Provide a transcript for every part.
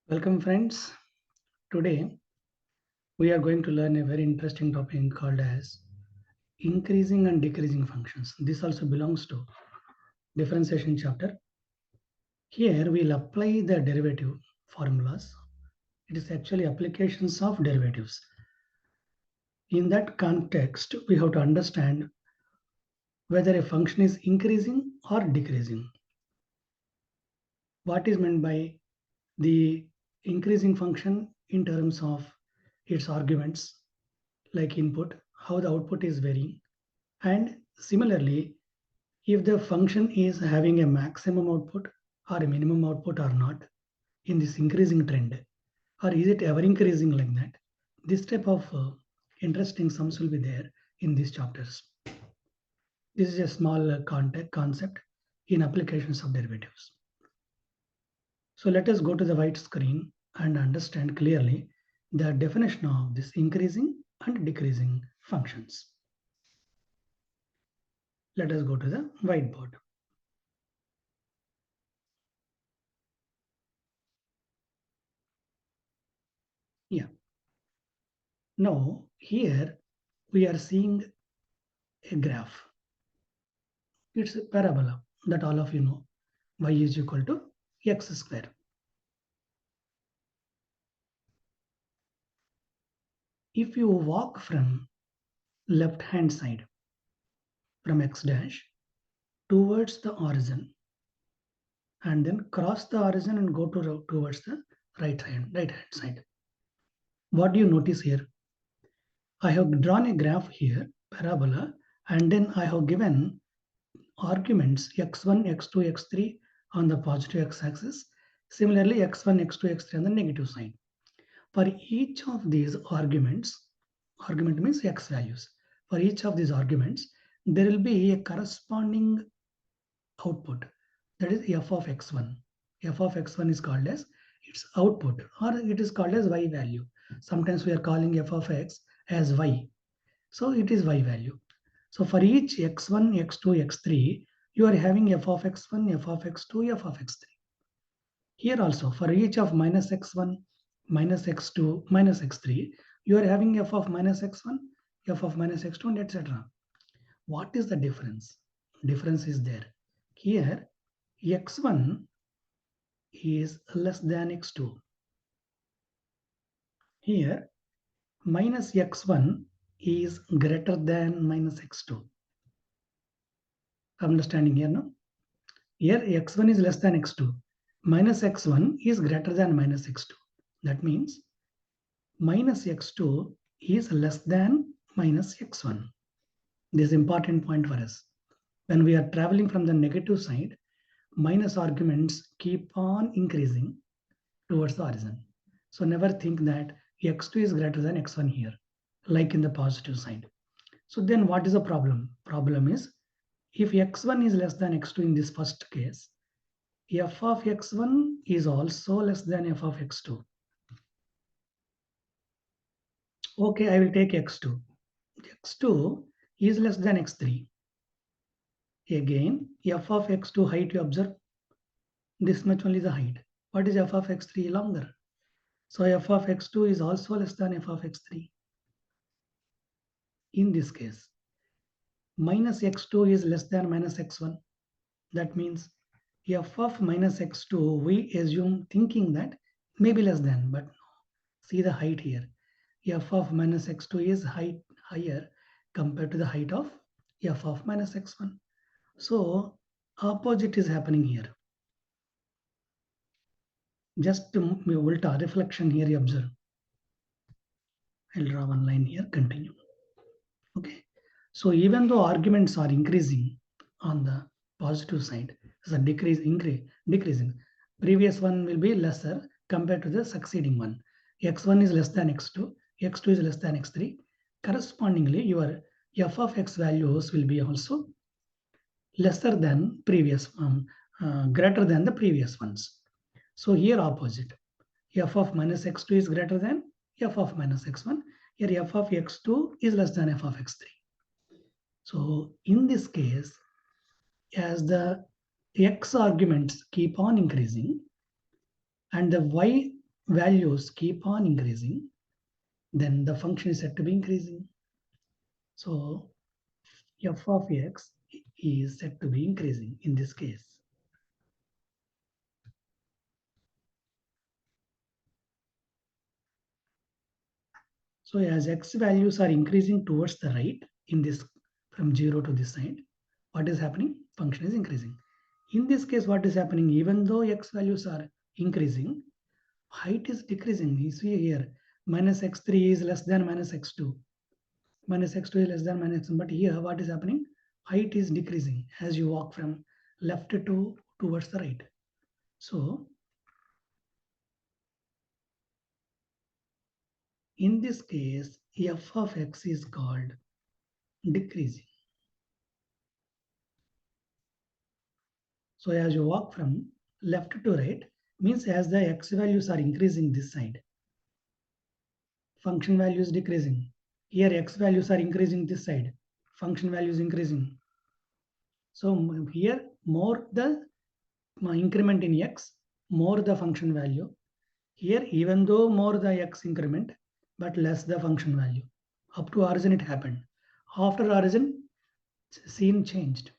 Welcome friends. Today we are going to learn a very interesting topic called as increasing and decreasing functions. This also belongs to differentiation chapter. Here we'll apply the derivative formulas. It is actually applications of derivatives. In that context, we have to understand whether a function is increasing or decreasing. What is meant by the increasing function in terms of its arguments like input, how the output is varying. And similarly, if the function is having a maximum output or a minimum output or not in this increasing trend, or is it ever increasing like that? This type of interesting sums will be there in these chapters. This is a small concept in applications of derivatives. So let us go to the white screen and understand clearly the definition of this increasing and decreasing functions. Let us go to the whiteboard. Yeah. Now here we are seeing a graph. It's a parabola that all of you know. Y is equal to x square. If you walk from left hand side from x dash towards the origin and then cross the origin and go towards the right hand side, what do you notice here? I have drawn a graph here, parabola, and then I have given arguments x1, x2, x3 on the positive x-axis. Similarly, x1, x2, x3 on the negative side. For each of these arguments, argument means x values. For each of these arguments, there will be a corresponding output, that is f of x1. F of x1 is called as its output, or it is called as y value. Sometimes we are calling f of x as y. So it is y value. So for each x1, x2, x3, you are having f of x1, f of x2, f of x3. Here also, for each of minus x1, minus x2, minus x3, you are having f of minus x1, f of minus x2, and etc. What is the difference? Difference is there. Here, x1 is less than x2. Here, minus x1 is greater than minus x2. Understanding here, no? Here, x1 is less than x2. Minus x1 is greater than minus x2. That means minus x2 is less than minus x1. This is important point for us. When we are traveling from the negative side, minus arguments keep on increasing towards the origin. So never think that x2 is greater than x1 here, like in the positive side. So then what is the problem? Problem is, if x1 is less than x2 in this first case, f of x1 is also less than f of x2. Okay, I will take x2. x2 is less than x3. Again, f of x2 height, you observe, this much only the height. What is f of x3? Longer. So f of x2 is also less than f of x3. In this case, minus x2 is less than minus x1. That means f of minus x2, we assume thinking that may be less than, but no. See the height here. F of minus x2 is higher compared to the height of f of minus x1. So opposite is happening here. Just ulta reflection here, you observe. I'll draw one line here, continue. Okay. So even though arguments are increasing on the positive side, there's a decreasing. Previous one will be lesser compared to the succeeding one. x1 is less than x2, x2 is less than x3. Correspondingly, your f of x values will be also lesser than previous, greater than the previous ones. So here opposite, f of minus x2 is greater than f of minus x1. Here f of x2 is less than f of x3. So in this case, as the x arguments keep on increasing and the y values keep on increasing, then the function is said to be increasing. So f of x is said to be increasing in this case. So as x values are increasing towards the right in this from 0 to this side, what is happening? Function is increasing. In this case, what is happening? Even though x values are increasing, height is decreasing. You see here, minus x3 is less than minus x2. Minus x2 is less than minus x1. But here, what is happening? Height is decreasing as you walk from left to towards the right. So in this case, f of x is called decreasing. So as you walk from left to right, means as the x values are increasing this side, function value is decreasing. Here x values are increasing this side, function value is increasing. So here more the increment in x, more the function value. Here even though more the x increment, but less the function value. Up to origin it happened. After origin, scene changed.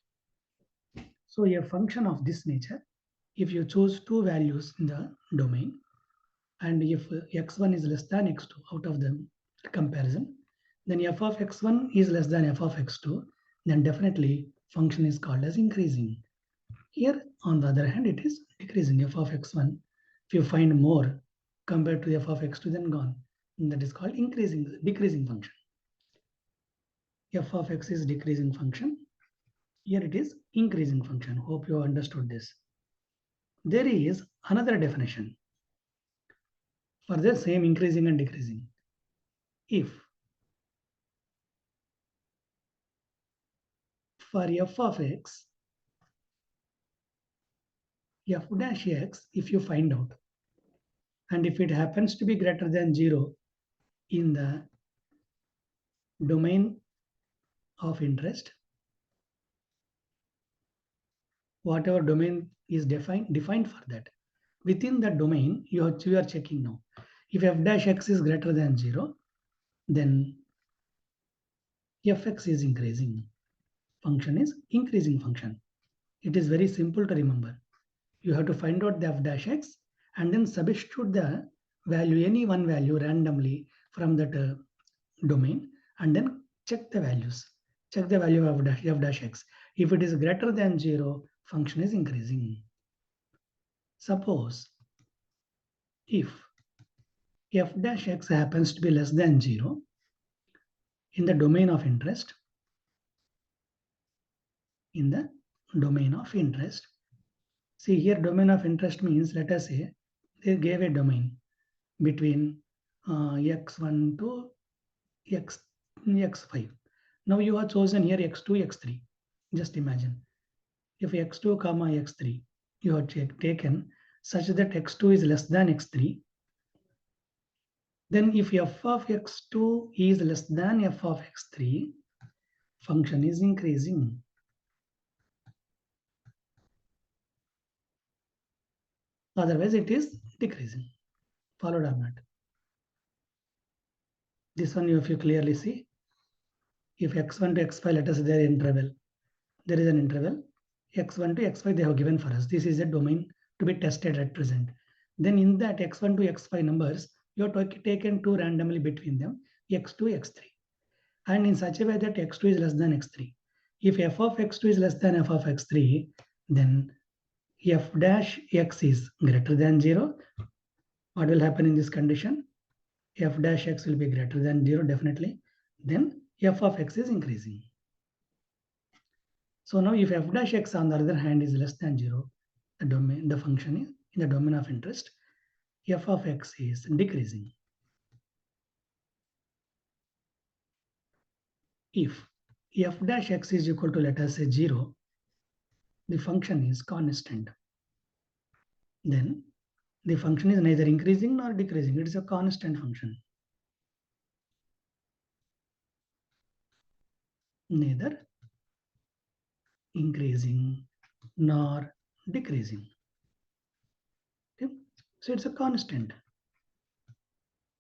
So a function of this nature, if you choose two values in the domain, and if x1 is less than x2 out of the comparison, then f of x1 is less than f of x2, then definitely function is called as increasing. Here, on the other hand, it is decreasing f of x1. If you find more compared to f of x2, then gone. And that is called decreasing function. F of x is decreasing function. Here it is increasing function. Hope you understood this. There is another definition for the same increasing and decreasing. If for f of x, f dash x, if you find out, and if it happens to be greater than 0 in the domain of interest, whatever domain is defined for that, within that domain, you are checking now. If f dash x is greater than 0, then fx is increasing. Function is increasing function. It is very simple to remember. You have to find out the f dash x and then substitute the value, any one value randomly from that domain, and then check the values. Check the value of f dash x. If it is greater than 0, function is increasing. Suppose if f dash x happens to be less than 0 in the domain of interest, see here domain of interest means, let us say they gave a domain between x1 to x5. Now you have chosen here x2, x3. Just imagine if x2 comma x3 you have taken such that x2 is less than x3, then if f of x2 is less than f of x3, function is increasing. Otherwise it is decreasing. Followed or not? This one if you clearly see, if x1 to x5, let us say there is an interval, x1 to x5 they have given for us. This is a domain to be tested at present. Then in that x1 to x5 numbers, you have taken two randomly between them, x2, x3. And in such a way that x2 is less than x3. If f of x2 is less than f of x3, then f dash x is greater than 0. What will happen in this condition? F dash x will be greater than 0 definitely. Then f of x is increasing. So now if f dash x on the other hand is less than 0, the function is in the domain of interest, f of x is decreasing. If f dash x is equal to, let us say, 0, the function is constant. Then the function is neither increasing nor decreasing. It is a constant function. Neither increasing nor decreasing. Okay? So it's a constant.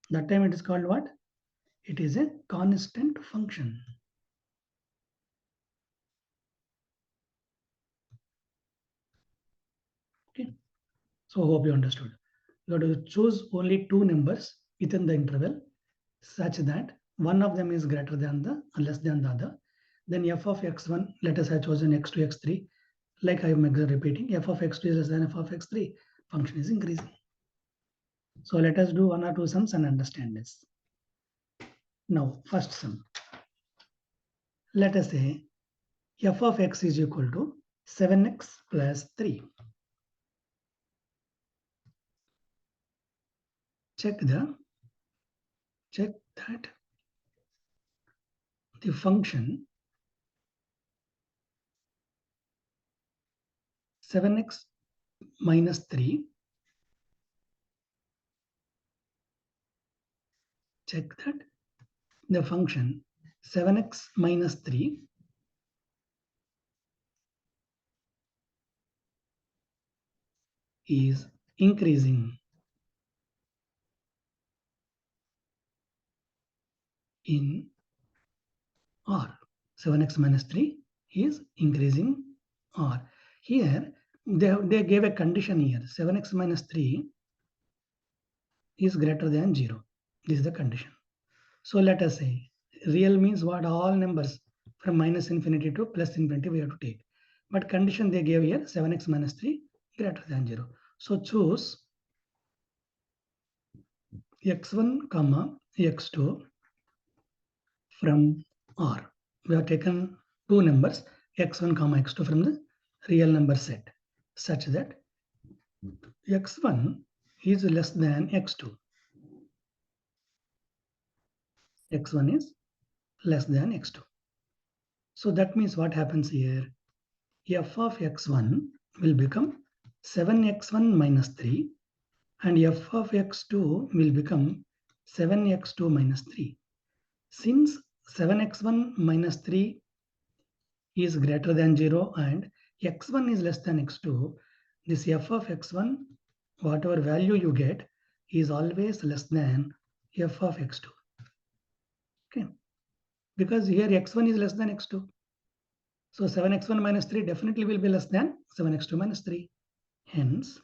That time it is called what? It is a constant function. Okay. So hope you understood. You have to choose only two numbers within the interval such that one of them is greater than the less than the other. Then f of x1, let us have chosen x2, x3. Like I am repeating, f of x2 is less than f of x3. Function is increasing. So let us do one or two sums and understand this. Now, first sum. Let us say f of x is equal to 7x plus 3. Check that the function 7x minus 3, check that the function 7x minus 3 is increasing in R. 7x minus 3 is increasing R. Here, they gave a condition here. 7x minus 3 is greater than 0. This is the condition. So let us say real means what? All numbers from minus infinity to plus infinity we have to take. But condition they gave here 7x minus 3 greater than 0. So choose x1 comma x2 from R. We have taken two numbers x1 comma x2 from the real number set such that x1 is less than x2. x1 is less than x2. So that means what happens here? F of x1 will become 7x1 minus 3 and f of x2 will become 7x2 minus 3. Since 7x1 minus 3 is greater than 0 and x1 is less than x2, this f of x1, whatever value you get, is always less than f of x2. Okay, because here x1 is less than x2. So 7x1 minus 3 definitely will be less than 7x2 minus 3. Hence,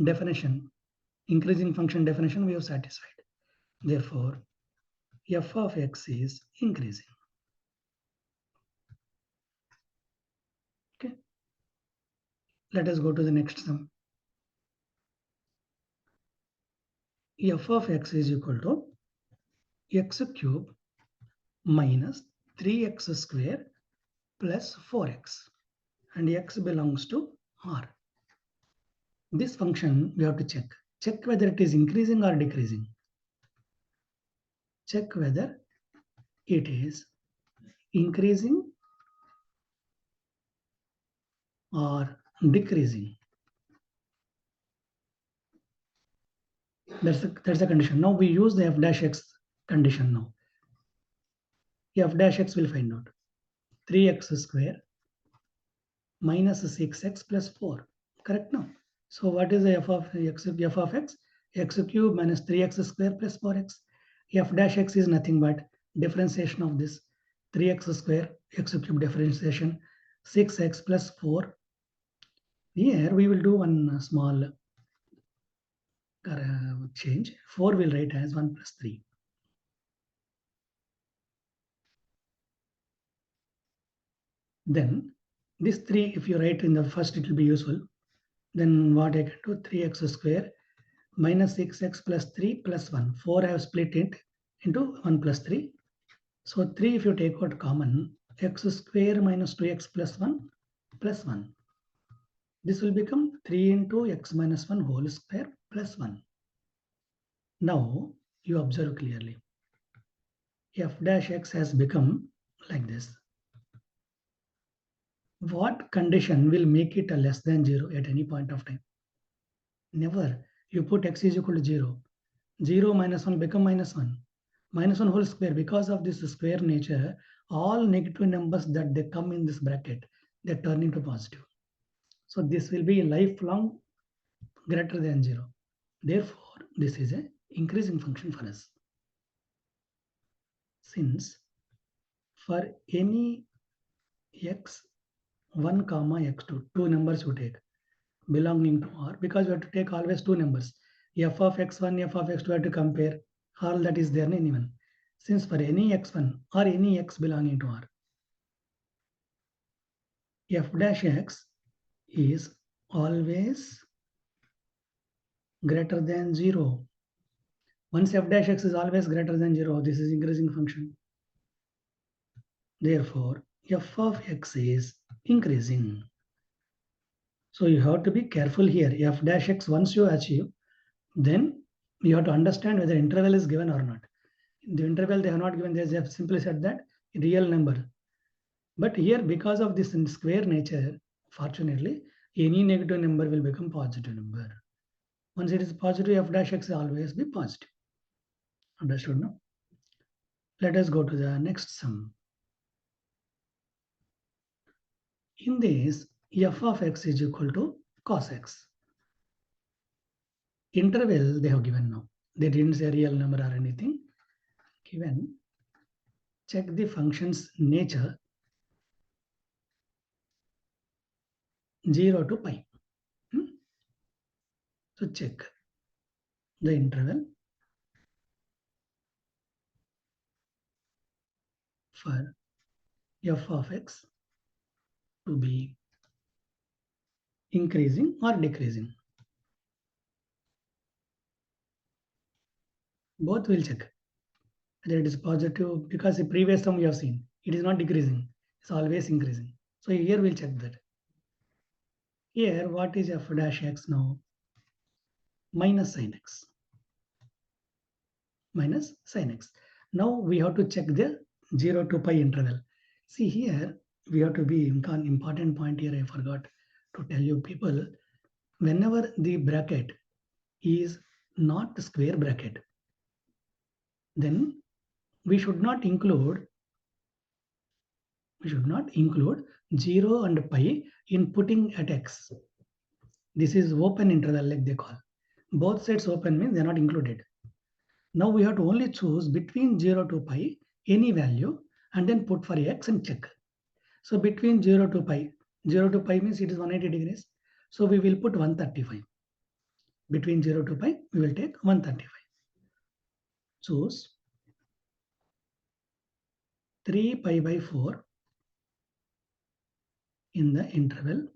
definition, increasing function definition we have satisfied. Therefore, f of x is increasing. Okay. Let us go to the next sum. F of x is equal to x cube minus 3x square plus 4x, and x belongs to R. This function we have to check. Check whether it is increasing or decreasing. Check whether it is increasing or decreasing. That's the condition. Now we use the f dash x condition now. F dash x will find out 3x square minus 6x plus 4. Correct now? So what is the f of x? F of x? X cube minus 3x square plus 4x. F dash x is nothing but differentiation of this 3x square, x cube differentiation, 6x plus 4. Here we will do one small change. 4 will write as 1 plus 3. Then this 3, if you write in the first, it will be useful. Then what I can do, 3x square minus 6x plus 3 plus 1. 4 I have split it into 1 plus 3. So 3 if you take out common, x square minus 2x plus 1 plus 1. This will become 3 into x minus 1 whole square plus 1. Now you observe clearly. F dash x has become like this. What condition will make it a less than 0 at any point of time? Never. You put x is equal to 0. 0 minus 1 become minus 1. Minus 1 whole square. Because of this square nature, all negative numbers that they come in this bracket, they turn into positive. So this will be lifelong greater than 0. Therefore, this is a increasing function for us. Since for any x1 comma x2, two numbers you take belonging to R, because we have to take always two numbers, f of x1, f of x2, have to compare all that is there in anyone. Since for any x1 or any x belonging to R, f dash x is always greater than 0. Once f dash x is always greater than 0, this is increasing function. Therefore, f of x is increasing. So you have to be careful here. F dash x, once you achieve, then you have to understand whether interval is given or not. In the interval they have not given, they have simply said that real number. But here, because of this square nature, fortunately, any negative number will become positive number. Once it is positive, f dash x will always be positive. Understood, no? Let us go to the next sum. In this, f of x is equal to cos x. Interval they have given now. They didn't say real number or anything. Given, check the function's nature 0 to pi. So check the interval for f of x to be increasing or decreasing. Both will check whether it is positive, because the previous sum we have seen, it is not decreasing, it's always increasing. So here we'll check that. Here, what is f dash x now? Minus sin x. Minus sin x. Now we have to check the 0 to pi interval. See here, we have to be important point here. I forgot to tell you people, whenever the bracket is not square bracket, then we should not include 0 and pi in putting at x. This is open interval, like they call. Both sides open means they are not included. Now we have to only choose between 0 to pi any value and then put for x and check. So between 0 to pi means it is 180 degrees. So we will put 135. Between 0 to pi, we will take 135. Choose 3 pi by 4 in the interval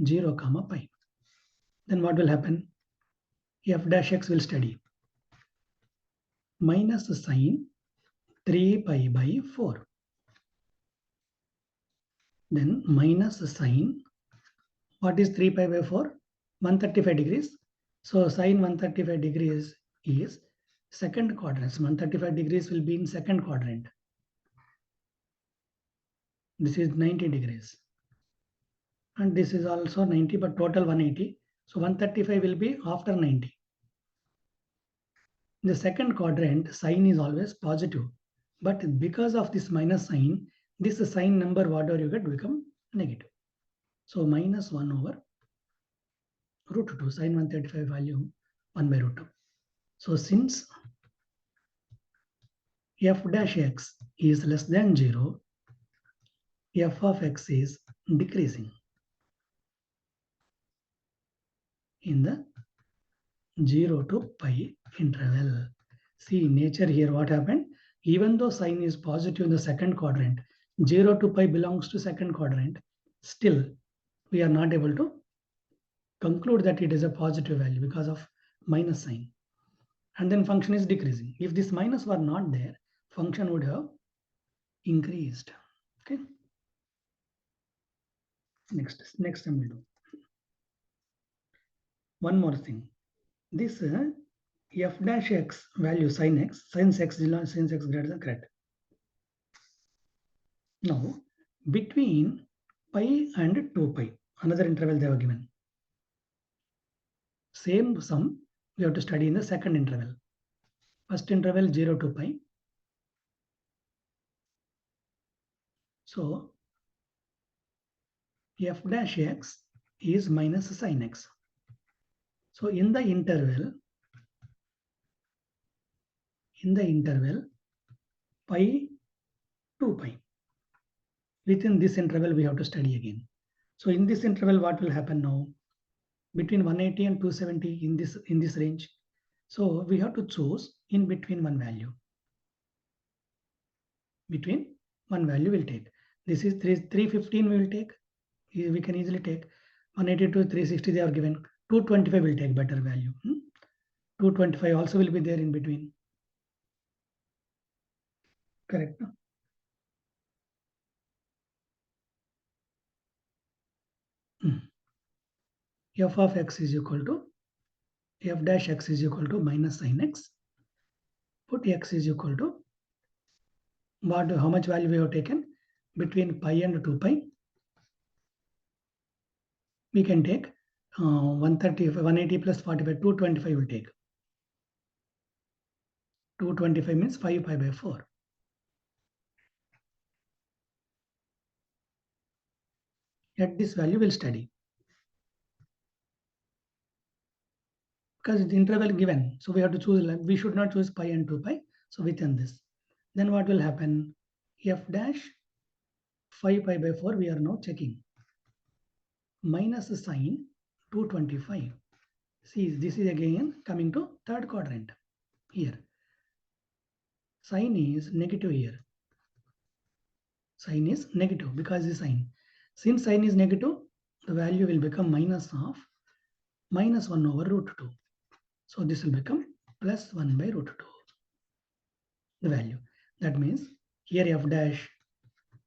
0 comma pi. Then what will happen? F dash x will study minus sine 3 pi by 4. Then minus sine, what is 3 pi by 4? 135 degrees. So sine 135 degrees is second quadrant. So 135 degrees will be in second quadrant. This is 90 degrees. And this is also 90, but total 180. So 135 will be after 90. In the second quadrant, sine is always positive. But because of this minus sign, this sign number, whatever you get, become negative. So minus 1 over root 2, sine 135 value 1 by root 2. So since f dash x is less than 0, f of x is decreasing in the 0 to pi interval. See nature here, what happened? Even though sign is positive in the second quadrant, 0 to pi belongs to second quadrant, still we are not able to conclude that it is a positive value because of minus sign. And then function is decreasing. If this minus were not there, function would have increased. Okay. Next time we'll do. One more thing. This f dash x value sin x greater than correct. Now between pi and 2 pi, another interval they were given. Same sum we have to study in the second interval. First interval 0 to pi. So f dash x is minus sin x. So in the interval pi to pi, within this interval we have to study again. So in this interval, what will happen now? Between 180 and 270 in this range. So we have to choose in between one value. Between one value we'll take. This is 315 we will take. We can easily take 180 to 360 they are given. 225 will take better value. 225 also will be there in between. Correct. No? F of x is equal to f dash x is equal to minus sin x. Put x is equal to what? How much value we have taken? Between pi and 2 pi. We can take 130, 180 plus 45, 225 will take. 225 means 5 pi by 4. At this value we'll study. Because the interval given, so we have to choose, we should not choose pi and 2 pi. So within this, then what will happen? F dash 5 pi by 4 we are now checking. Minus sine 225. See, this is again coming to third quadrant. Here, sine is negative here. Sine is negative because the sine. Since sine is negative, the value will become minus of minus 1 over root 2. So this will become plus 1 by root 2. The value. That means here f dash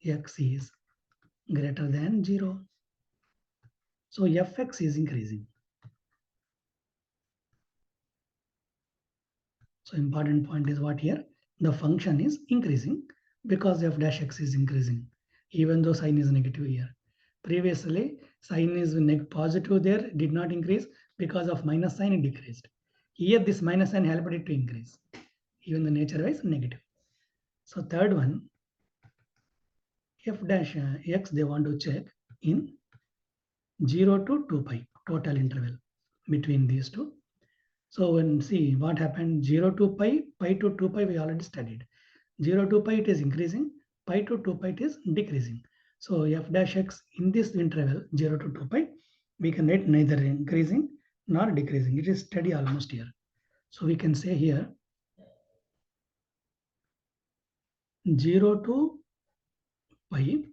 x is greater than 0. So fx is increasing. So important point is what here? The function is increasing because f dash x is increasing, even though sign is negative here. Previously, sign is positive there, did not increase because of minus sign it decreased. Here this minus sign helped it to increase, even the nature wise negative. So third one, f dash x they want to check in 0 to 2 pi total interval between these two. So when see what happened, 0 to pi, pi to 2 pi we already studied. 0 to pi it is increasing, pi to 2 pi it is decreasing. So f dash x in this interval 0 to 2 pi, we can write neither increasing nor decreasing. It is steady almost here. So we can say here 0 to pi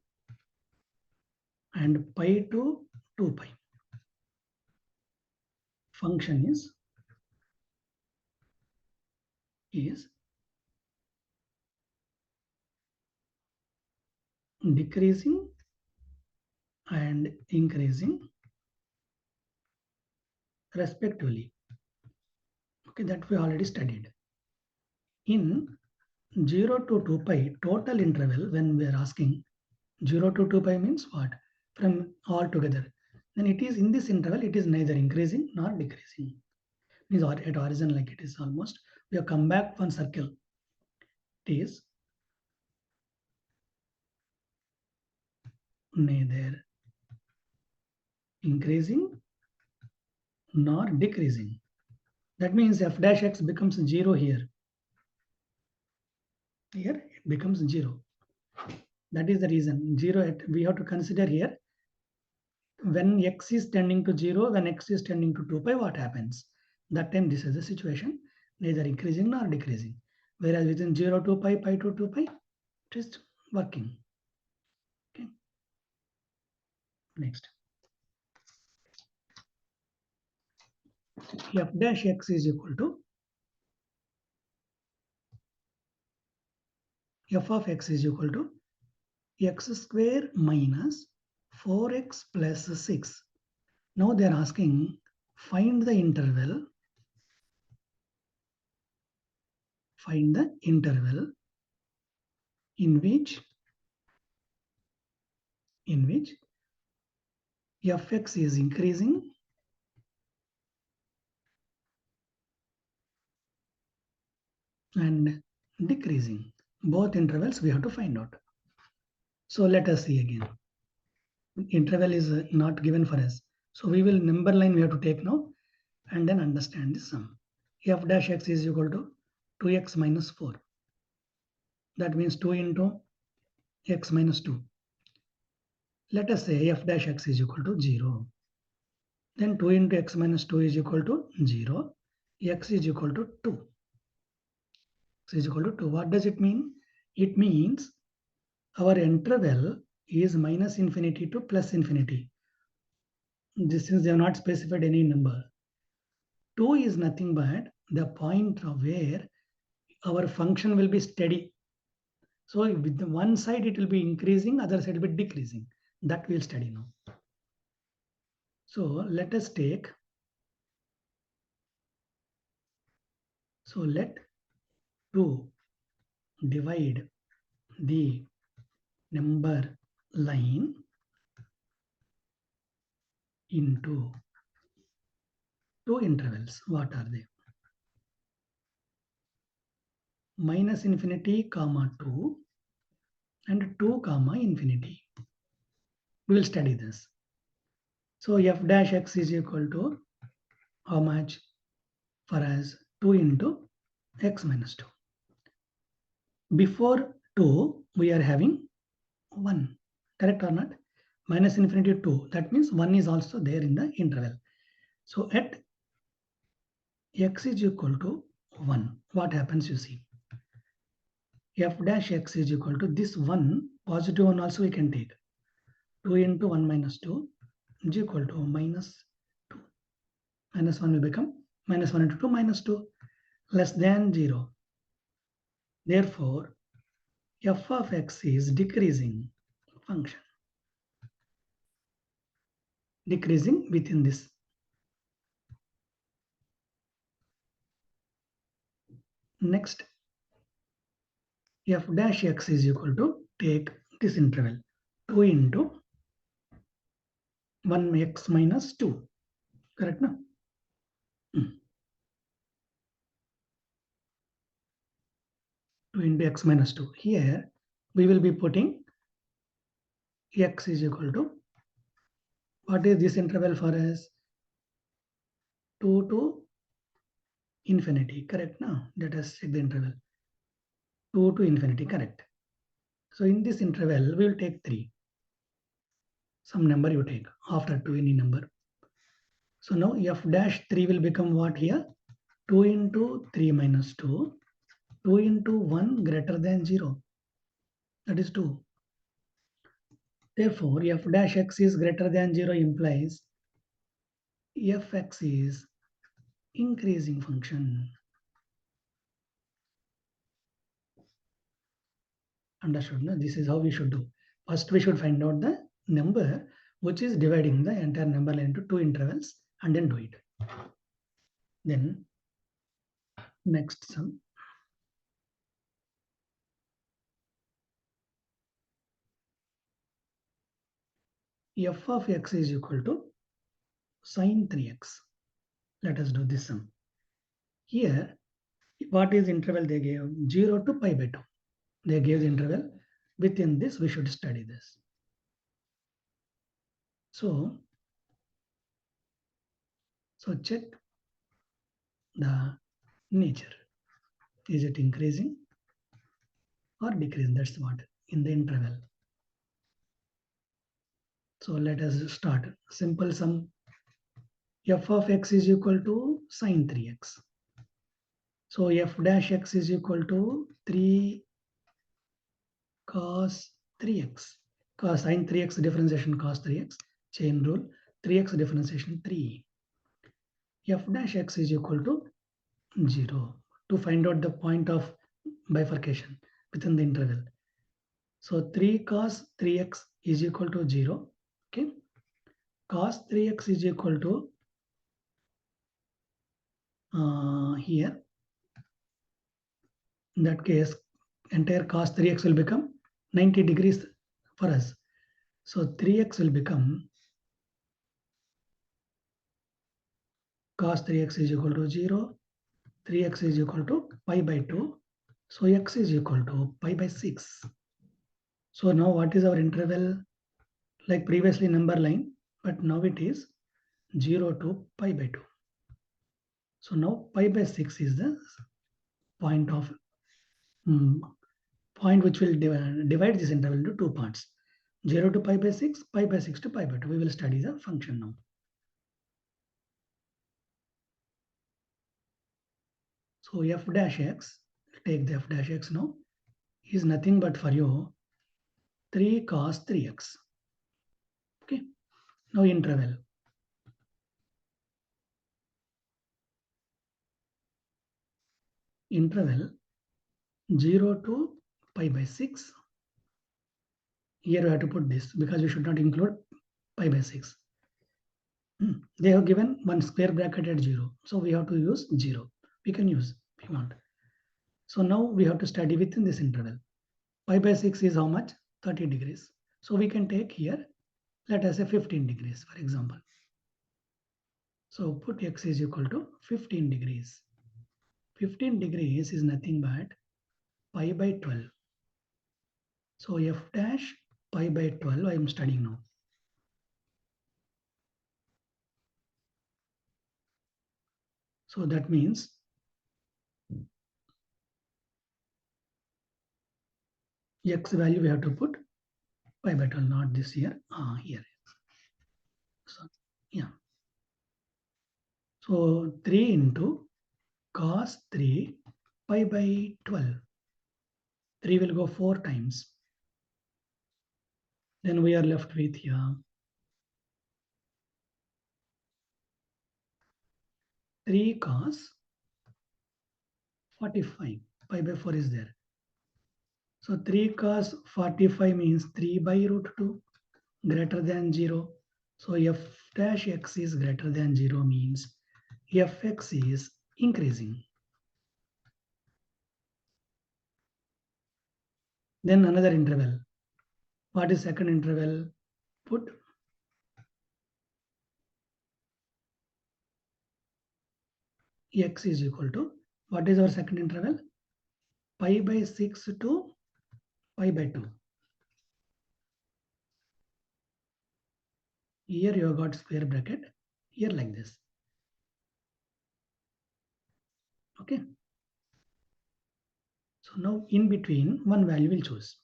and pi to 2 pi. Function is decreasing and increasing respectively. Okay, that we already studied. In 0 to 2 pi total interval, when we are asking 0 to 2 pi means what? From all together. Then it is in this interval, it is neither increasing nor decreasing. Means at origin like it is almost. We have come back one circle. It is neither increasing nor decreasing. That means f dash x becomes 0 here. Here it becomes 0. That is the reason 0 we have to consider here. When x is tending to 0, when x is tending to 2 pi, what happens? That time this is the situation, neither increasing nor decreasing. Whereas within 0 to pi, pi to 2 pi, it is working. Okay. Next. F dash x is equal to f of x is equal to x square minus 4x plus 6. Now they are asking find the interval in which fx is increasing and decreasing. Both intervals we have to find out. So let us see again. Interval is not given for us. So we will number line we have to take now. and then understand the sum. F dash x is equal to 2x minus 4. That means 2 into x minus 2. Let us say f dash x is equal to 0. Then 2 into x minus 2 is equal to 0. X is equal to 2. X is equal to 2. What does it mean? It means our interval is minus infinity to plus infinity. This is they have not specified any number. 2 is nothing but the point of where our function will be steady. So with the one side it will be increasing, other side will be decreasing. That we'll study now. So let us take. So let 2 divide the number line into two intervals. What are they? Minus infinity comma 2 and 2 comma infinity. We will study this. So f dash x is equal to how much? For us 2 into x minus 2. Before 2 we are having 1. Correct or not? Minus infinity 2. That means 1 is also there in the interval. So at x is equal to 1, what happens you see? F dash x is equal to this 1, positive 1 also we can take. 2 into 1 minus 2 is equal to minus 2. Minus 1 will become minus 1 into 2 minus 2 less than 0. Therefore, f of x is decreasing function. Decreasing within this. Next, f dash x is equal to take this interval 2 into 1x minus 2. Correct now? 2 into x minus 2. Here we will be putting x is equal to, what is this interval for us? 2 to infinity. Correct now? Let us check the interval. 2 to infinity. Correct. So in this interval we will take 3. Some number you take after 2, any number. So now f dash 3 will become what here? 2 into 3 minus 2. 2 into 1 greater than 0. That is 2. Therefore, f dash x is greater than 0 implies fx is increasing function. Understood? No? This is how we should do. First, we should find out the number which is dividing the entire number line into two intervals and then do it. Then next sum. F of x is equal to sine 3x. Let us do this sum. Here, what is interval they gave? 0 to pi by 2. They gave the interval. Within this, we should study this. So check the nature. Is it increasing or decreasing? That's what in the interval. So let us start. Simple sum. F of x is equal to sine 3x. So f dash x is equal to 3 cos 3x. Cos sine 3x differentiation cos 3x. Chain rule. 3x differentiation 3. F dash x is equal to 0 to find out the point of bifurcation within the interval. So 3 cos 3x is equal to 0. Okay. Cos 3x is equal to here. In that case, entire cos 3x will become 90 degrees for us. So 3x will become cos 3x is equal to 0. 3x is equal to pi by 2. So x is equal to pi by 6. So now what is our interval? Like previously number line, but now it is 0 to pi by 2. So now pi by 6 is the point of point which will divide this interval into two parts. 0 to pi by 6, pi by 6 to pi by 2. We will study the function now. So f dash x, take the f dash x now, is nothing but for you 3 cos 3x. Okay. Now interval. Interval 0 to pi by 6. Here we have to put this because we should not include pi by 6. They have given one square bracket at 0. So we have to use 0. We can use if you want. So now we have to study within this interval. Pi by 6 is how much? 30 degrees. So we can take here, let us say 15 degrees, for example. So put x is equal to 15 degrees. 15 degrees is nothing but pi by 12. So f dash pi by 12 I am studying now. So that means x value we have to put pi by 12, not this here, here. So, yeah. So 3 into cos 3 pi by 12. 3 will go 4 times. Then we are left with here 3 cos 45. Pi by 4 is there. So 3 cos 45 means 3 by root 2 greater than 0. So f dash x is greater than 0 means fx is increasing. Then another interval. What is second interval? Put x is equal to, what is our second interval? Pi by 6 to pi by 2. Here you have got square bracket, here like this. Okay. So now in between one value will choose.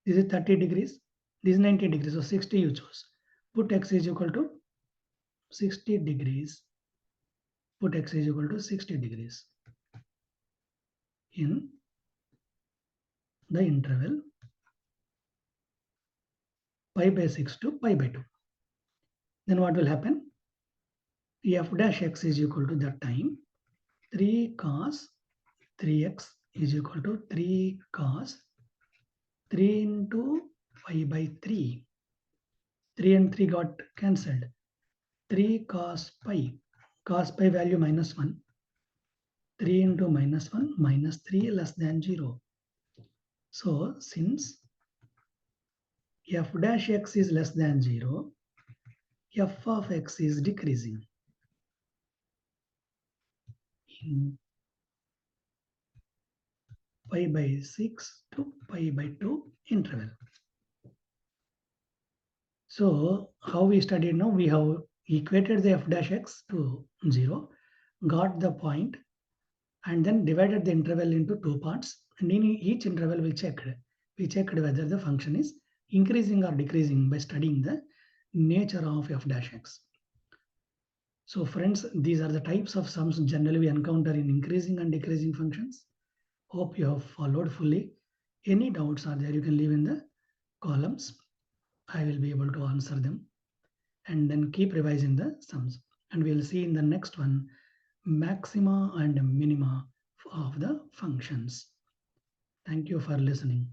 This is 30 degrees, this is 90 degrees, so 60 you choose. Put x is equal to 60 degrees. Put x is equal to 60 degrees in the interval pi by 6 to pi by 2. Then what will happen? F dash x is equal to that time 3 cos 3x is equal to 3 cos 3 into pi by 3. 3 and 3 got cancelled. 3 cos pi. Cos pi value minus 1. 3 into minus 1 minus 3 less than 0. So since f dash x is less than 0, f of x is decreasing in pi by 6 to pi by 2 interval. So how we studied now, we have equated the f dash x to 0, got the point, and then divided the interval into two parts. And in each interval we checked whether the function is increasing or decreasing by studying the nature of f dash x. So friends, these are the types of sums generally we encounter in increasing and decreasing functions. Hope you have followed fully. Any doubts are there, you can leave in the columns. I will be able to answer them, and then keep revising the sums. And we'll see in the next one maxima and minima of the functions. Thank you for listening.